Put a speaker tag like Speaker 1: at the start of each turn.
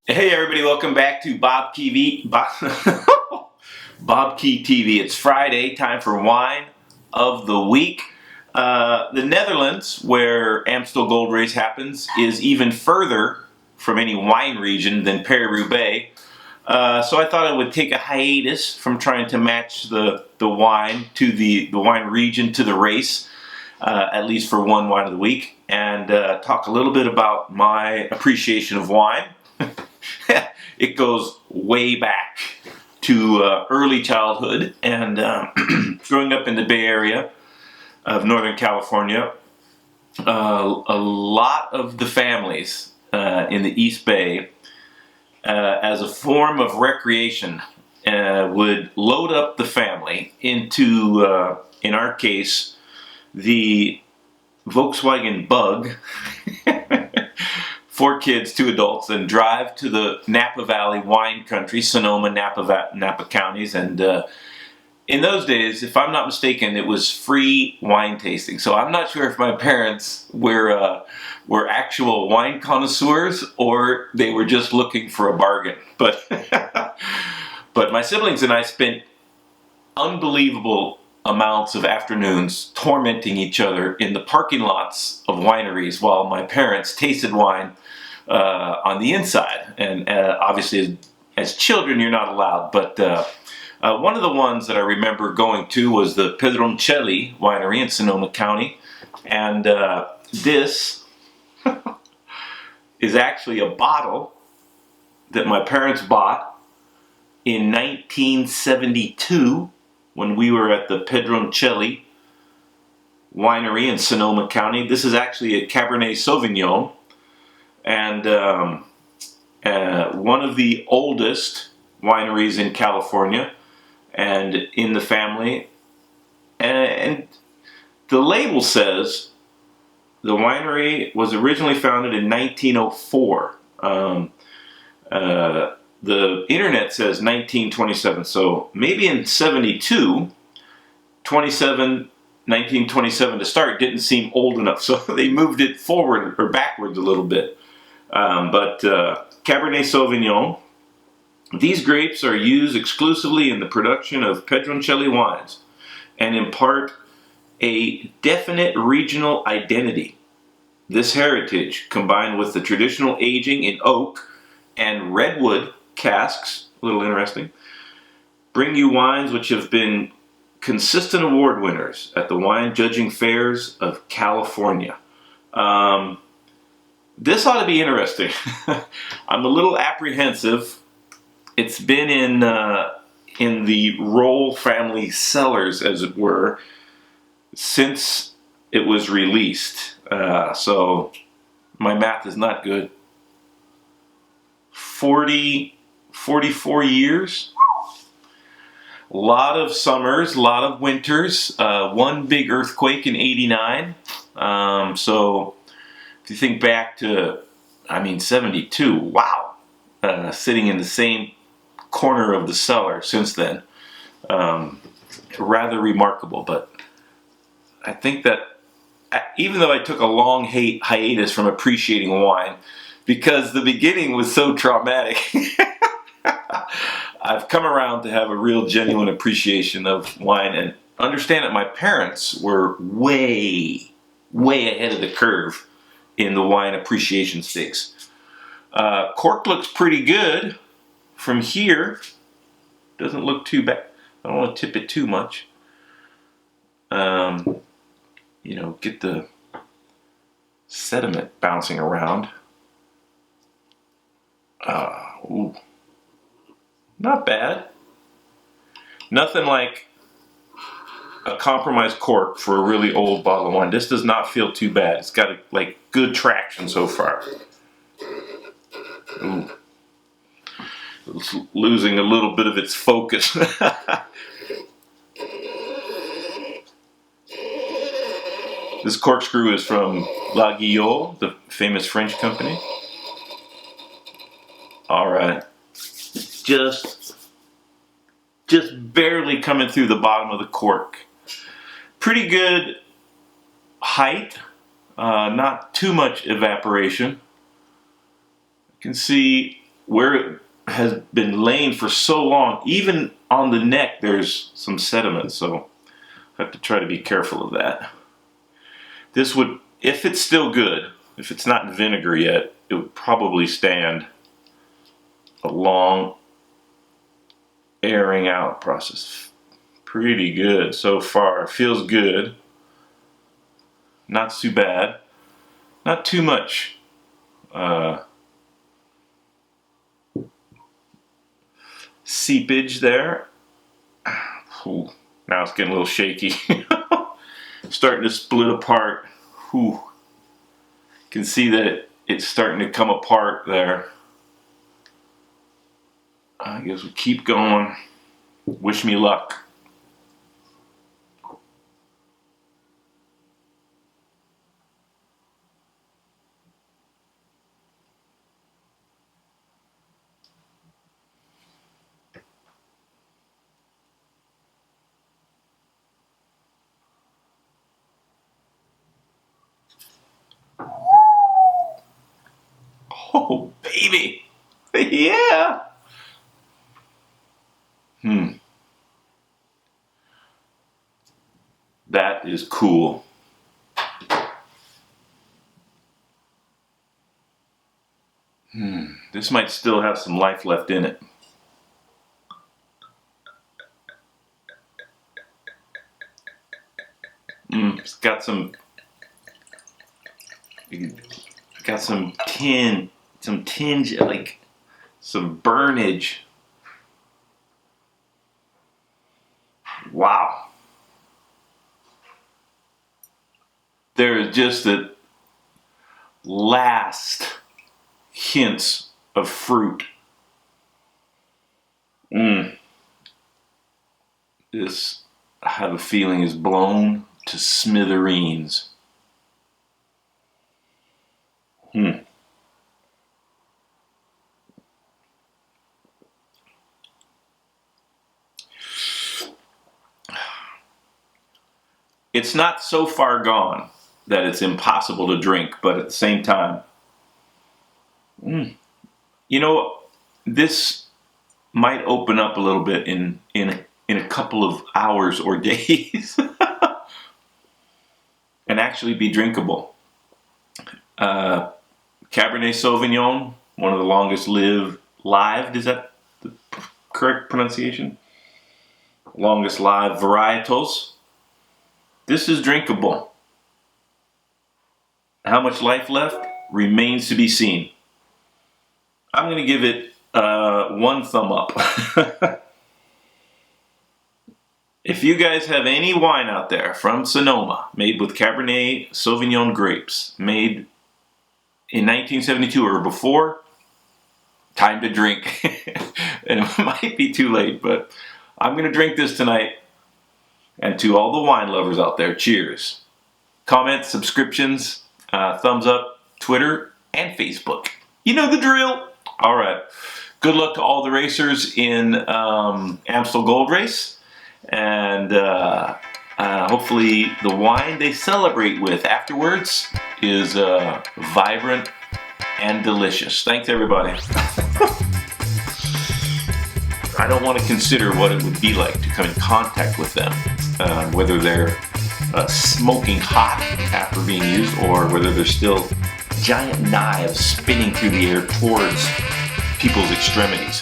Speaker 1: Hey everybody, welcome back to BobkeTV. BobkeTV. It's Friday, time for wine of the week. The Netherlands, where Amstel Gold Race happens, is even further from any wine region than Paris-Roubaix. So I thought I would take a hiatus from trying to match the wine to the wine region to the race, at least for one wine of the week, and talk a little bit about my appreciation of wine. It goes way back to early childhood and growing up in the Bay Area of Northern California. A lot of the families in the East Bay, as a form of recreation, would load up the family into, in our case, the Volkswagen Bug. 4 kids, 2 adults, and drive to the Napa Valley wine country, Sonoma, Napa counties. And in those days, if I'm not mistaken, it was free wine tasting. So I'm not sure if my parents were actual wine connoisseurs or they were just looking for a bargain. But but my siblings and I spent unbelievable amounts of afternoons tormenting each other in the parking lots of wineries while my parents tasted wine on the inside. And obviously as children you're not allowed, but one of the ones that I remember going to was the Pedroncelli winery in Sonoma County, and this is actually a bottle that my parents bought in 1972 when we were at the Pedroncelli winery in Sonoma County. This is actually a Cabernet Sauvignon, and one of the oldest wineries in California and in the family. And the label says the winery was originally founded in 1904. The internet says 1927, so maybe in 72, 1927 to start didn't seem old enough, so they moved it forward or backwards a little bit. But Cabernet Sauvignon, these grapes are used exclusively in the production of Pedroncelli wines and impart a definite regional identity. This heritage, combined with the traditional aging in oak and redwood casks, a little interesting, bring you wines which have been consistent award winners at the wine judging fairs of California. This ought to be interesting. I'm a little apprehensive. It's been in the Roll family cellars, as it were, since it was released. So my math is not good. 44 years. A lot of summers, a lot of winters, one big earthquake in '89. So if you think back to, 72, wow, sitting in the same corner of the cellar since then. Rather remarkable, but I think that even though I took a long hiatus from appreciating wine, because the beginning was so traumatic, I've come around to have a real genuine appreciation of wine and understand that my parents were way ahead of the curve in the wine appreciation stakes. Cork looks pretty good from here. Doesn't look too bad. I don't want to tip it too much. Get the sediment bouncing around. Ooh. Not bad. Nothing like a compromised cork for a really old bottle of wine. This does not feel too bad. It's got good traction so far. Ooh. It's losing a little bit of its focus. This corkscrew is from La Guillaume, the famous French company. All right. Just barely coming through the bottom of the cork. Pretty good height, not too much evaporation. You can see where it has been laying for so long, even on the neck there's some sediment, so I have to try to be careful of that. This would, if it's still good, if it's not in vinegar yet, it would probably stand a long airing out process. Pretty good so far. Feels good. Not too bad. Not too much seepage there. Ooh, now it's getting a little shaky. Starting to split apart. Ooh. Can see that it's starting to come apart there. I guess we'll keep going. Wish me luck. Oh, baby. Yeah. That is cool. This might still have some life left in it. It's got some tinge, like some burnage. Wow. There is just the last hints of fruit. This, I have a feeling, is blown to smithereens. It's not so far gone that it's impossible to drink, but at the same time, you know, this might open up a little bit in a couple of hours or days and actually be drinkable. Cabernet Sauvignon, one of the longest lived, is that the correct pronunciation? Longest live varietals. This is drinkable. How much life left remains to be seen. I'm going to give it 1 thumb up. If you guys have any wine out there from Sonoma made with Cabernet Sauvignon grapes, made in 1972 or before, time to drink. And it might be too late, but I'm going to drink this tonight. And to all the wine lovers out there, cheers. Comments, subscriptions, thumbs up, Twitter, and Facebook. You know the drill. All right. Good luck to all the racers in Amstel Gold Race. And hopefully the wine they celebrate with afterwards is vibrant and delicious. Thanks, everybody. I don't want to consider what it would be like to come in contact with them, whether they're smoking hot after being used or whether they're still giant knives spinning through the air towards people's extremities.